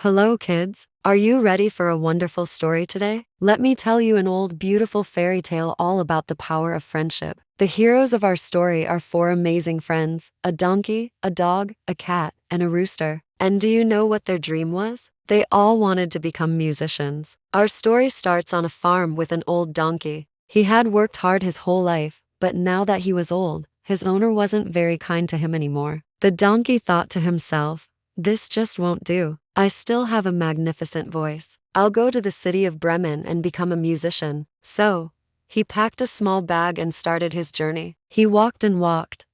Hello, kids. Are you ready for a wonderful story today? Let me tell you an old, beautiful fairy tale all about the power of friendship. The heroes of our story are four amazing friends: a donkey, a dog, a cat, and a rooster. And do you know what their dream was? They all wanted to become musicians. Our story starts on a farm with an old donkey. He had worked hard his whole life, but now that he was old, his owner wasn't very kind to him anymore. The donkey thought to himself, "This just won't do. I still have a magnificent voice. I'll go to the city of Bremen and become a musician." So, he packed a small bag and started his journey. He walked,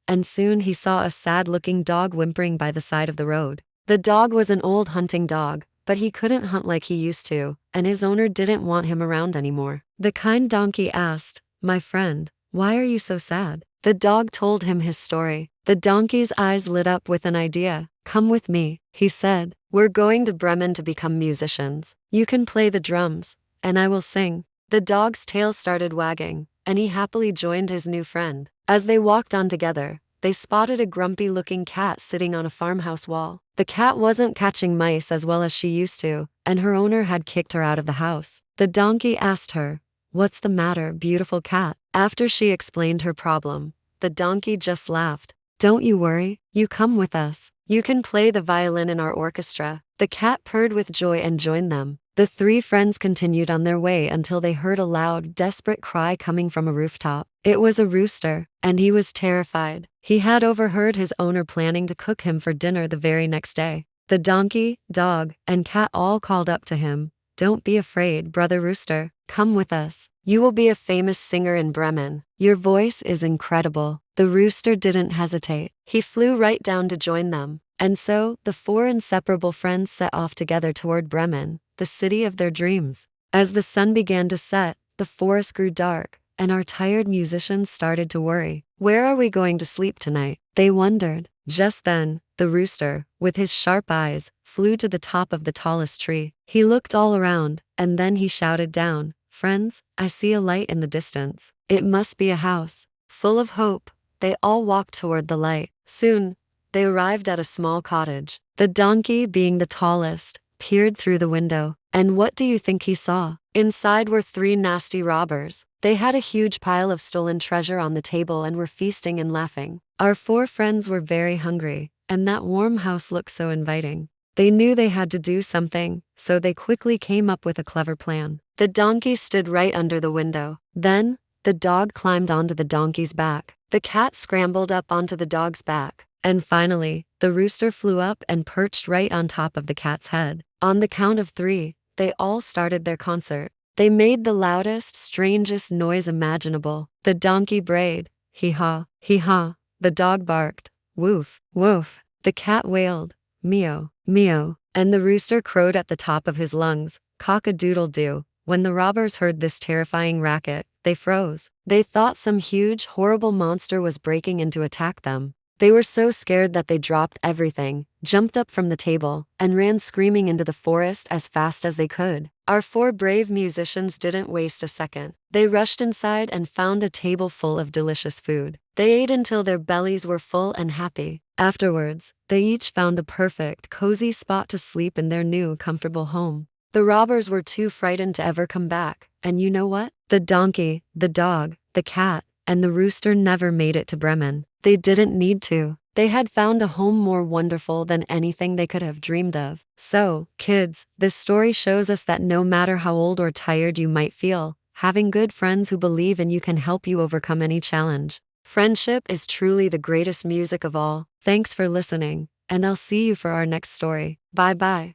and soon he saw a sad-looking dog whimpering by the side of the road. The dog was an old hunting dog, but he couldn't hunt like he used to, and his owner didn't want him around anymore. The kind donkey asked, "My friend, why are you so sad?" The dog told him his story. The donkey's eyes lit up with an idea. "Come with me," he said. "We're going to Bremen to become musicians. You can play the drums, and I will sing." The dog's tail started wagging, and he happily joined his new friend. As they walked on together, they spotted a grumpy-looking cat sitting on a farmhouse wall. The cat wasn't catching mice as well as she used to, and her owner had kicked her out of the house. The donkey asked her, "What's the matter, beautiful cat?" After she explained her problem, the donkey just laughed. "Don't you worry, you come with us. You can play the violin in our orchestra." The cat purred with joy and joined them. The three friends continued on their way until they heard a loud, desperate cry coming from a rooftop. It was a rooster, and he was terrified. He had overheard his owner planning to cook him for dinner the very next day. The donkey, dog, and cat all called up to him, "Don't be afraid, brother Rooster. Come with us. You will be a famous singer in Bremen. Your voice is incredible." The rooster didn't hesitate. He flew right down to join them. And so, the four inseparable friends set off together toward Bremen, the city of their dreams. As the sun began to set, the forest grew dark, and our tired musicians started to worry. "Where are we going to sleep tonight?" they wondered. Just then, the rooster, with his sharp eyes, flew to the top of the tallest tree. He looked all around, and then he shouted down, "Friends, I see a light in the distance. It must be a house." Full of hope, they all walked toward the light. Soon, they arrived at a small cottage. The donkey, being the tallest, peered through the window. And what do you think he saw? Inside were three nasty robbers. They had a huge pile of stolen treasure on the table and were feasting and laughing. Our four friends were very hungry, and that warm house looked so inviting. They knew they had to do something, so they quickly came up with a clever plan. The donkey stood right under the window. Then, the dog climbed onto the donkey's back. The cat scrambled up onto the dog's back. And finally, the rooster flew up and perched right on top of the cat's head. On the count of three, they all started their concert. They made the loudest, strangest noise imaginable. The donkey brayed, "Hee-haw, hee-haw." The dog barked, "Woof, woof." The cat wailed, "Meow, meow." And the rooster crowed at the top of his lungs, "Cock-a-doodle-doo." When the robbers heard this terrifying racket, they froze. They thought some huge, horrible monster was breaking in to attack them. They were so scared that they dropped everything, jumped up from the table, and ran screaming into the forest as fast as they could. Our four brave musicians didn't waste a second. They rushed inside and found a table full of delicious food. They ate until their bellies were full and happy. Afterwards, they each found a perfect, cozy spot to sleep in their new, comfortable home. The robbers were too frightened to ever come back, and you know what? The donkey, the dog, the cat, and the rooster never made it to Bremen. They didn't need to. They had found a home more wonderful than anything they could have dreamed of. So, kids, this story shows us that no matter how old or tired you might feel, having good friends who believe in you can help you overcome any challenge. Friendship is truly the greatest music of all. Thanks for listening, and I'll see you for our next story. Bye-bye.